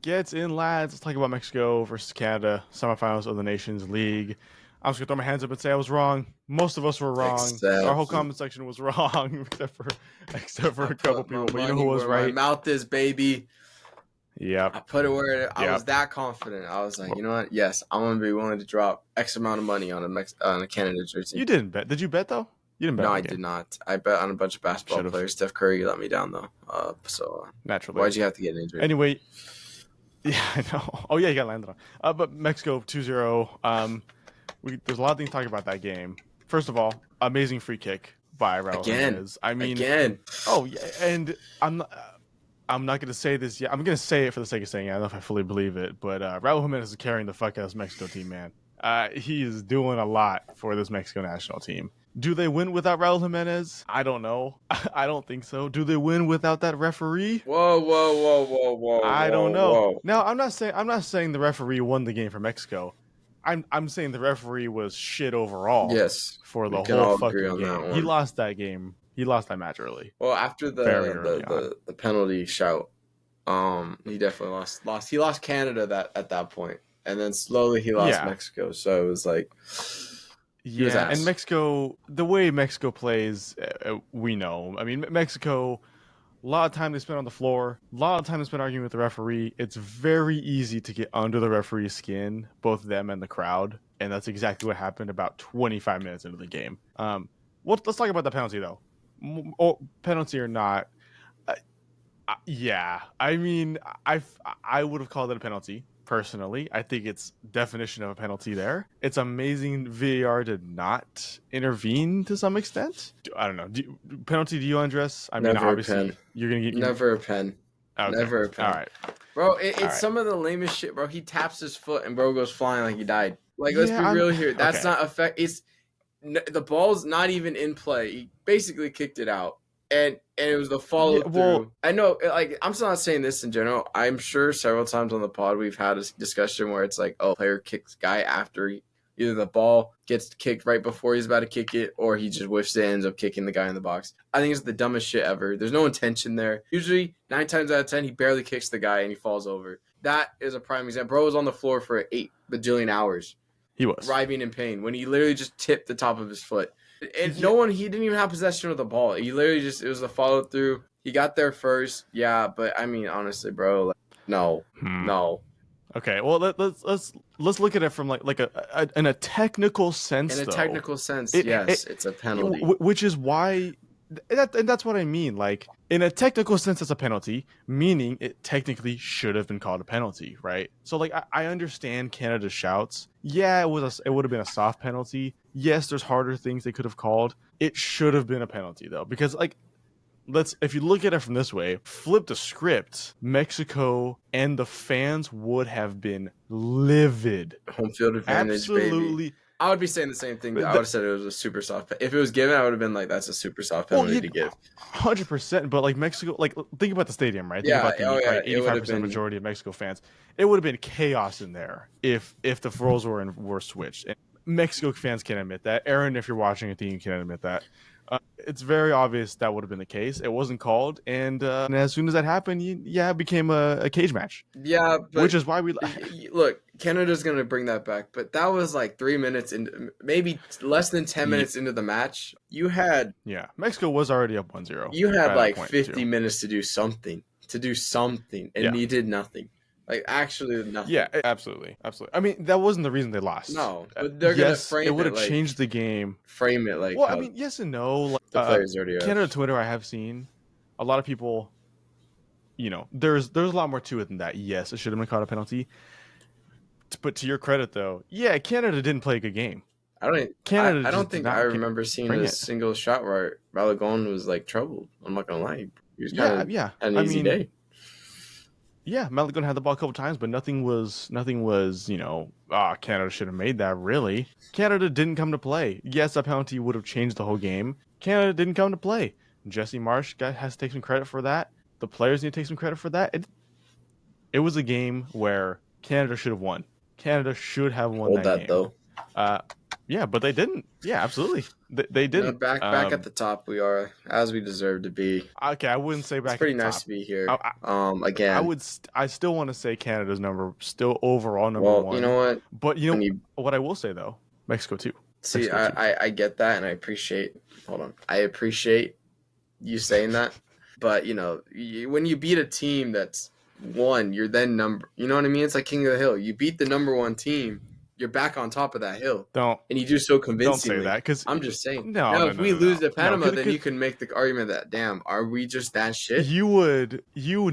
Gets in, lads. Let's talk about Mexico versus Canada, semifinals of the Nations League. I'm just gonna throw my hands up and say I was wrong. Most of us were wrong. Our whole comment section was wrong, except for a couple people. But you know who was right? My mouth is, baby. Yep. I put it where I was that confident. I was like, you know what? Yes, I'm gonna be willing to drop X amount of money on a Canada jersey. You didn't bet. Did you bet though? You didn't bet. No, I did not. I bet on a bunch of basketball players. Steph Curry let me down though. So naturally, why'd you have to get injured? Anyway, yeah, I know. Oh yeah, you got landed on. But Mexico 2-0. There's a lot of things to talk about that game. First of all, amazing free kick by Raul Jimenez. I mean, again. Oh yeah, and I'm not gonna say this yet. I'm gonna say it for the sake of saying it. I don't know if I fully believe it, but Raul Jimenez is carrying the fuck out of this Mexico team, man. He is doing a lot for this Mexico national team. Do they win without Raul Jimenez? I don't know. I don't think so. Do they win without that referee? Whoa! I don't know. Now I'm not saying the referee won the game for Mexico. I'm saying the referee was shit overall. Yes, for the whole fucking game. He lost that game. He lost that match early. Well, after the penalty shout, he definitely lost. He lost Canada at that point, and then slowly he lost Mexico. So it was like, and Mexico, the way Mexico plays, we know. I mean, Mexico, a lot of time they spend on the floor, a lot of time they spend arguing with the referee. It's very easy to get under the referee's skin, both them and the crowd, and that's exactly what happened about 25 minutes into the game. Let's talk about the penalty though. Penalty or not, I mean, I would have called it a penalty personally. I think it's definition of a penalty there. It's amazing VAR did not intervene to some extent. I don't know. Penalty? Do you undress? I mean, obviously you're gonna get never a pen. Okay. Never a pen. All right, bro. It's some of the lamest shit, bro. He taps his foot and bro goes flying like he died. Like, let's be real here. That's not effect. It's the ball's not even in play. He basically kicked it out, and it was the follow through. I know, like, I'm still not saying this in general. I'm sure several times on the pod we've had a discussion where it's like, oh, player kicks guy after either the ball gets kicked right before he's about to kick it, or he just whiffs it and ends up kicking the guy in the box. I think it's the dumbest shit ever. There's no intention there. Usually 9 times out of 10, he barely kicks the guy and he falls over. That is a prime example. Bro was on the floor for 8 bajillion hours. He was writhing in pain when he literally just tipped the top of his foot. And he didn't even have possession of the ball. He literally it was a follow through. He got there first. Yeah, but I mean, honestly, bro, like, no. Okay, well, let's look at it from like in a technical sense. In a technical sense, yes, it's a penalty. Which is why, and that's what I mean. Like, in a technical sense, it's a penalty, meaning it technically should have been called a penalty, right? So, like, I understand Canada's shouts. Yeah, it would have been a soft penalty. Yes, there's harder things they could have called. It should have been a penalty though, because like, if you look at it from this way, flip the script, Mexico and the fans would have been livid. Home field advantage, absolutely. Baby. I would be saying the same thing. I would have said it was a super soft. If it was given, I would have been like, "That's a super soft penalty to give." 100%. But like Mexico, like think about the stadium, right? Think about the 85% majority of Mexico fans. It would have been chaos in there if the roles were switched. And Mexico fans can admit that. Aaron, if you're watching, I think you can admit that. It's very obvious that would have been the case. It wasn't called, and as soon as that happened, it became a cage match. Yeah, which is why we look. Canada's gonna bring that back, but that was like 3 minutes into, maybe less than 10 minutes into the match. You had Mexico was already up 1-0. You had like 50 minutes to do something, and you did nothing. Like, actually nothing. Yeah, absolutely. I mean, that wasn't the reason they lost. No, but they're gonna frame it. It would have changed the game. Frame it like. Well, I mean, yes and no. Like, the players already Canada Twitter, I have seen a lot of people. There's a lot more to it than that. Yes, it should have been called a penalty. But to your credit, though, Canada didn't play a good game. I don't think I remember seeing a single shot where Balogun was like troubled. I'm not gonna lie. He was had an easy day. Yeah, Balogun had the ball a couple times, but nothing was, Canada should have made that, really. Canada didn't come to play. Yes, that penalty would have changed the whole game. Canada didn't come to play. Jesse Marsh has to take some credit for that. The players need to take some credit for that. It was a game where Canada should have won. Canada should have won that game. Though. Yeah, but they didn't. Yeah, absolutely. They didn't. Back at the top, we are as we deserve to be. Okay, I wouldn't say back. It's pretty at the nice top. to be here. Again, I still want to say Canada's still overall number one. You know what? But what I will say though, Mexico too. See, Mexico too. I get that, and I appreciate. Hold on, I appreciate you saying that. But when you beat a team that's one, you're then number. You know what I mean? It's like King of the Hill. You beat the number one team. You're back on top of that hill. And you do so convincingly. Don't say that, because I'm just saying. No, if we lose to Panama, then you can make the argument that, damn, are we just that shit? You have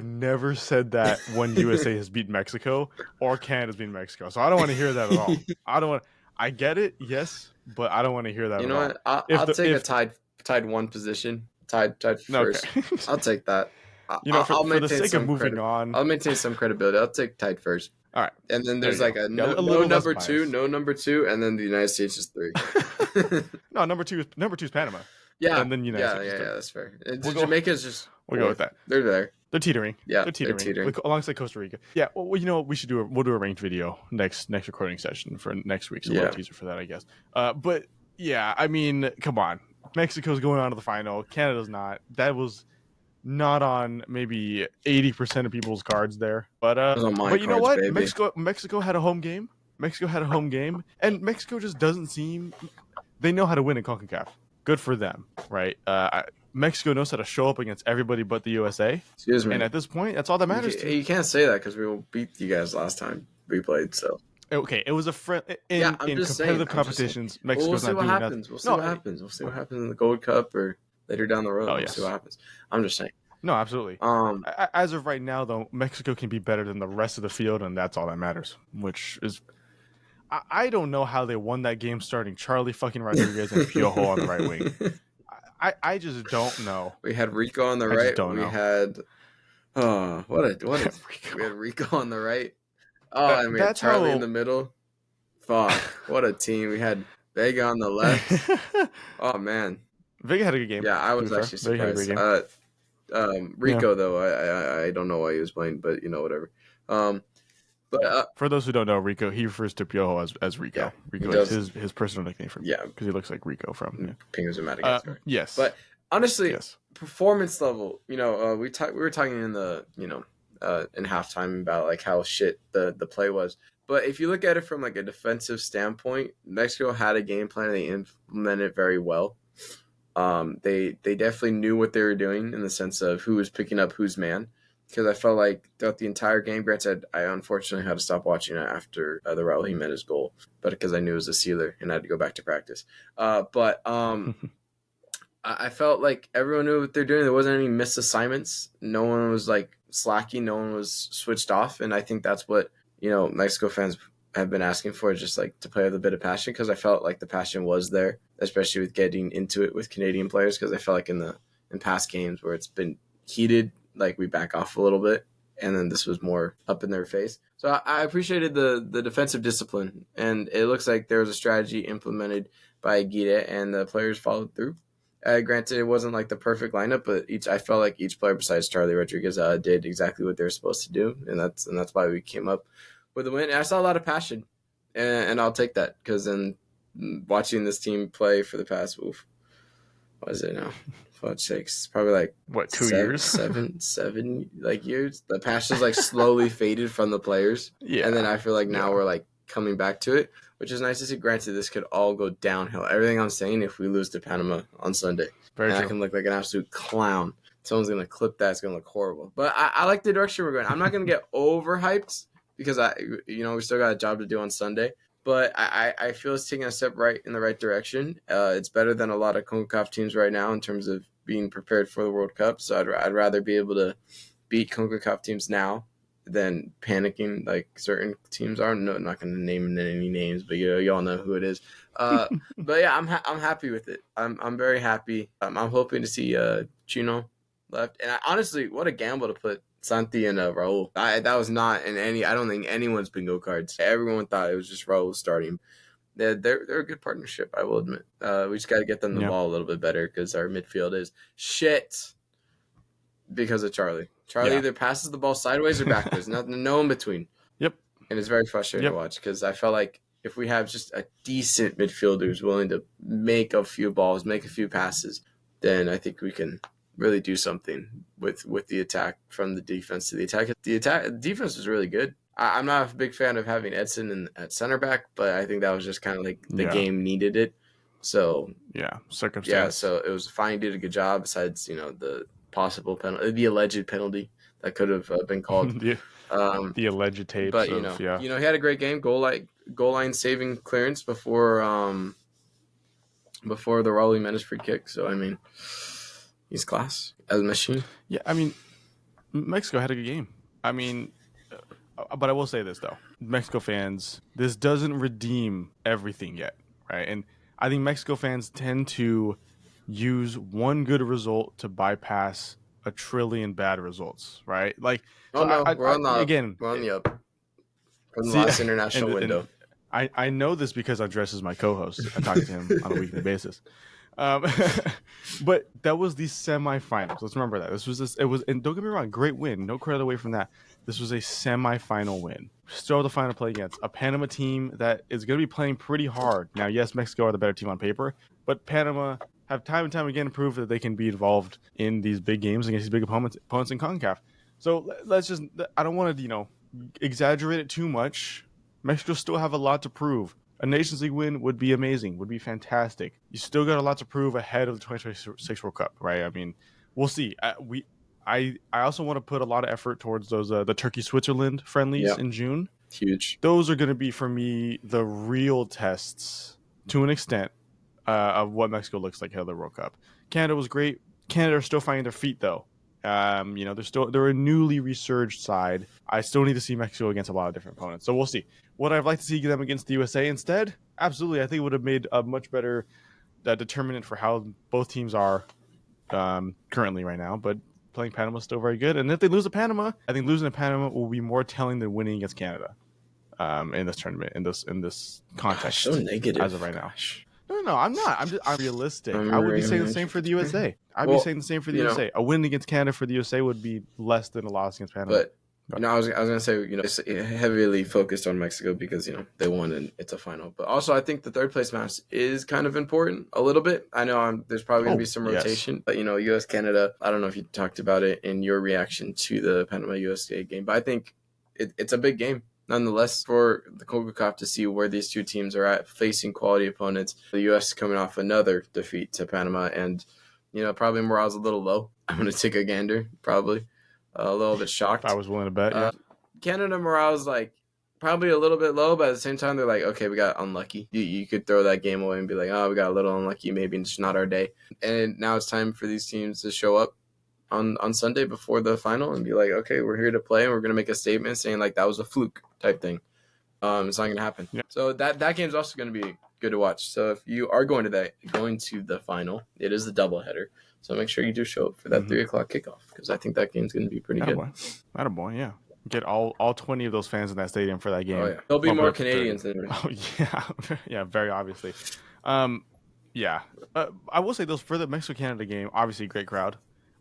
never said that when USA has beat Mexico or Canada's beaten Mexico. So I don't want to hear that at all. I get it, yes, but I don't want to hear that. You know what? I'll take a tied one position, tied first. Okay. I'll take that. For the sake of moving on, I'll maintain some credibility. I'll take tied first. All right, and then there's like a no number two, and then the United States is 3. No, number two is Panama. Yeah, and then United States. Yeah, that's fair. Jamaica's just we'll go with that. They're there. They're teetering. Yeah, they're teetering. Alongside Costa Rica. Yeah, well, you know what we should do? We'll do a ranked video next recording session for next week. So we'll teaser for that, I guess. But yeah, I mean, come on, Mexico's going on to the final. Canada's not. That was not on maybe 80% of people's cards there, but you know what? Baby. Mexico had a home game. And Mexico just doesn't seem. They know how to win in Concacaf. Good for them, right? Mexico knows how to show up against everybody but the USA. Excuse me. And at this point, that's all that matters. You can't say that because we beat you guys last time we played. So okay, it was a friend in competitive competitions. Mexico's not doing nothing. We'll see what happens. We'll see what happens in the Gold Cup or later down the road. We'll see what happens. I'm just saying. No, absolutely. As of right now, though, Mexico can be better than the rest of the field, and that's all that matters. Which is, I don't know how they won that game starting Charlie fucking Rodriguez and Piojo on the right wing. I just don't know. We had Rico on the right. We had we had Rico on the right. Oh, and we had Charlie in the middle. Fuck, what a team. We had Vega on the left. Oh man, Vega had a good game. Yeah, I was actually surprised. Rico though, I don't know why he was playing, but whatever. But for those who don't know, Rico, he refers to Piojo as Rico. Yeah, Rico is his personal nickname from because he looks like Rico from Penguins of Madagascar. Yes, but honestly, performance level, we were talking in the in halftime about like how shit the play was. But if you look at it from like a defensive standpoint, Mexico had a game plan and they implemented it very well. They definitely knew what they were doing in the sense of who was picking up whose man. Because I felt like throughout the entire game, granted, I unfortunately had to stop watching it after the Raul Jimenez goal, but because I knew it was a sealer and I had to go back to practice. But I felt like everyone knew what they're doing. There wasn't any missed assignments. No one was like slacking. No one was switched off. And I think that's what, Mexico fans have been asking for, just like to play with a bit of passion, because I felt like the passion was there, especially with getting into it with Canadian players, because I felt like in past games where it's been heated, like we back off a little bit, and then this was more up in their face. So I appreciated the defensive discipline, and it looks like there was a strategy implemented by Aguirre, and the players followed through. Granted, it wasn't like the perfect lineup, but I felt like each player besides Charlie Rodriguez did exactly what they were supposed to do, and that's why we came up with a win. And I saw a lot of passion, and I'll take that, because then watching this team play for the past, what is it now? Fudge sakes, probably like 2 years, seven like years. The passion's like slowly faded from the players, and then I feel like now we're like coming back to it, which is nice to see. Granted, this could all go downhill. Everything I'm saying, if we lose to Panama on Sunday, I can look like an absolute clown. Someone's gonna clip that. It's gonna look horrible. But I like the direction we're going. I'm not gonna get overhyped because we still got a job to do on Sunday. But I feel it's taking a step in the right direction. It's better than a lot of Concacaf teams right now in terms of being prepared for the World Cup. So I'd rather be able to beat Concacaf teams now than panicking like certain teams are. No, I'm not going to name any names, but y'all know who it is. But yeah, I'm happy with it. I'm very happy. I'm hoping to see Chino left. And honestly, what a gamble to put Santi and Raul. That was not in any. I don't think anyone's bingo cards. Everyone thought it was just Raul starting. They're a good partnership, I will admit. We just got to get them the ball a little bit better, because our midfield is shit because of Charlie. Charlie either passes the ball sideways or backwards. No in between. Yep. And it's very frustrating to watch, because I felt like if we have just a decent midfielder who's willing to make a few balls, make a few passes, then I think we can really do something with the attack from the defense to the attack. The defense was really good. I'm not a big fan of having Edson at center back, but I think that was just kind of like the game needed it. So circumstance. Yeah, so it was fine. Did a good job. Besides, the possible penalty, the alleged penalty that could have been called. The alleged tapes. But he had a great game. Goal line saving clearance before the Raul Jimenez free kick. So I mean, he's class as a machine. Yeah, I mean, Mexico had a good game. I mean, but I will say this though, Mexico fans, this doesn't redeem everything yet, right? And I think Mexico fans tend to use one good result to bypass a trillion bad results, right? Like, we're on the up from the last international window. And I know this because I dress as my co-host. I talk to him on a weekly basis. But that was the semifinals. Let's remember that. And don't get me wrong, great win. No credit away from that. This was a semifinal win. Still the final play against a Panama team that is going to be playing pretty hard. Now, yes, Mexico are the better team on paper, but Panama have time and time again proved that they can be involved in these big games against these big opponents in CONCACAF. So I don't want to, exaggerate it too much. Mexico still have a lot to prove. A Nations League win would be amazing, would be fantastic. You still got a lot to prove ahead of the 2026 World Cup, right? I mean, we'll see. I also want to put a lot of effort towards those the Turkey-Switzerland friendlies in June. Huge. Those are going to be, for me, the real tests, to an extent, of what Mexico looks like ahead of the World Cup. Canada was great. Canada are still finding their feet, though. They're a newly resurged side. I still need to see Mexico against a lot of different opponents. So we'll see. Would I have liked to see them against the USA instead? Absolutely. I think it would have made a much better determinant for how both teams are currently right now. But playing Panama is still very good. And if they lose to Panama, I think losing to Panama will be more telling than winning against Canada in this tournament, in this context. So negative as of right now. No, I'm not. I'm realistic. I would be saying the same for the USA. I'd be saying the same for the USA. A win against Canada for the USA would be less than a loss against Panama. But I was gonna say, it's heavily focused on Mexico because they won and it's a final. But also, I think the third place match is kind of important a little bit. I know there's probably gonna be some rotation, but US Canada. I don't know if you talked about it in your reaction to the Panama USA game, but I think it's a big game. Nonetheless, for the Concacaf to see where these two teams are at, facing quality opponents, the U.S. coming off another defeat to Panama, and probably morale's a little low. I'm gonna take a gander, probably a little bit shocked. I was willing to bet. Canada morale's probably a little bit low, but at the same time, they're like, okay, we got unlucky. You could throw that game away and be like, oh, we got a little unlucky. Maybe it's not our day. And now it's time for these teams to show up on Sunday before the final and be like, okay, we're here to play and we're going to make a statement saying that was a fluke type thing. It's not going to happen. Yeah. So that game's also going to be good to watch. So if you are going to the final, it is the doubleheader. So make sure you do show up for that 3:00 kickoff because I think that game's going to be pretty good. Attaboy, yeah. Get all 20 of those fans in that stadium for that game. Oh, yeah. There'll be more Canadians than me. Oh, yeah. Yeah, very obviously. I will say those for the Mexico-Canada game, obviously great crowd.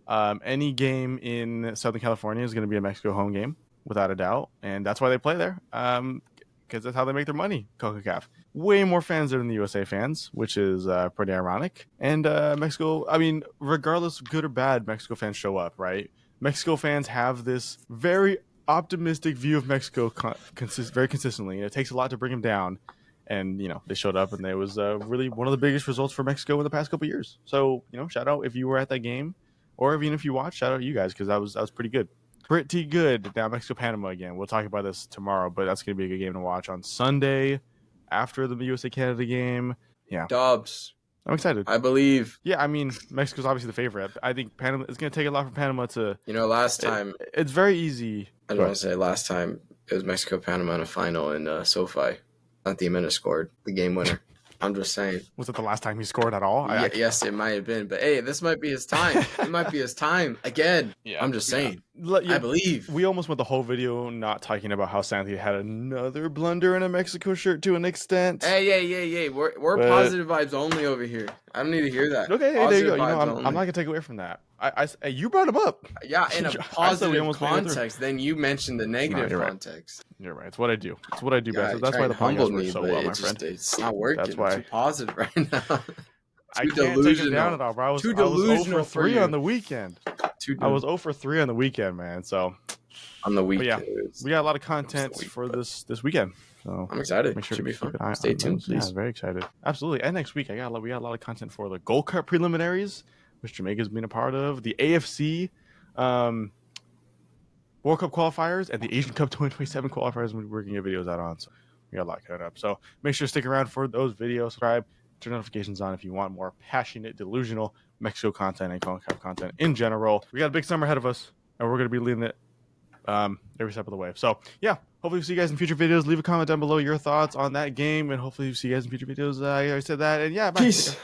Any game in Southern California is going to be a Mexico home game, without a doubt. And that's why they play there, because that's how they make their money, CONCACAF. Way more fans than the USA fans, which is pretty ironic. And Mexico, I mean, regardless, good or bad, Mexico fans show up, right? Mexico fans have this very optimistic view of Mexico very consistently. And it takes a lot to bring them down. And, they showed up, and it was really one of the biggest results for Mexico in the past couple of years. So, shout out if you were at that game. Or even if you watch, shout out to you guys because that was pretty good. Pretty good. Now Mexico-Panama again. We'll talk about this tomorrow, but that's going to be a good game to watch on Sunday after the USA-Canada game. Yeah. Dubs. I'm excited. I believe. Yeah, I mean, Mexico's obviously the favorite. I think Panama. It's going to take a lot for Panama to. Last time. It's very easy. I don't want to say last time it was Mexico-Panama in a final in SoFi. Not the Jimenez scored the game winner. I'm just saying. Was it the last time he scored at all? Yes, it might have been. But, hey, this might be his time. It might be his time again. Yeah, I'm just saying. Yeah. I believe. We almost went the whole video not talking about how Santi had another blunder in a Mexico shirt to an extent. Hey. We're positive vibes only over here. I don't need to hear that. Okay, there you go. I'm not going to take away from that. You brought him up. Yeah, in a positive context. Then you mentioned the negative context. You're right. It's what I do. It's what I do best. That's why the podcast works so well, my friend. It's not working. That's why I'm too positive right now. I can't take him down at all, bro. I was 0 for 3 on the weekend. I was 0 for 3 on the weekend, man. So on the weekend, yeah, we got a lot of content for this weekend. So I'm excited. Make sure Should be fun. Stay tuned, please. Yeah, very excited. Absolutely. And next week, we got a lot of content for the Gold Cup preliminaries, which Jamaica's been a part of, the AFC World Cup qualifiers, and the Asian Cup 2027 qualifiers. We're working your videos out on. So we got a lot coming up. So make sure to stick around for those videos. Subscribe. Turn notifications on if you want more passionate, delusional Mexico content and Concacaf content in general. We got a big summer ahead of us, and we're going to be leading it every step of the way. So, yeah, hopefully we'll see you guys in future videos. Leave a comment down below your thoughts on that game, and hopefully we'll see you guys in future videos. I already said that, and yeah, bye. Peace.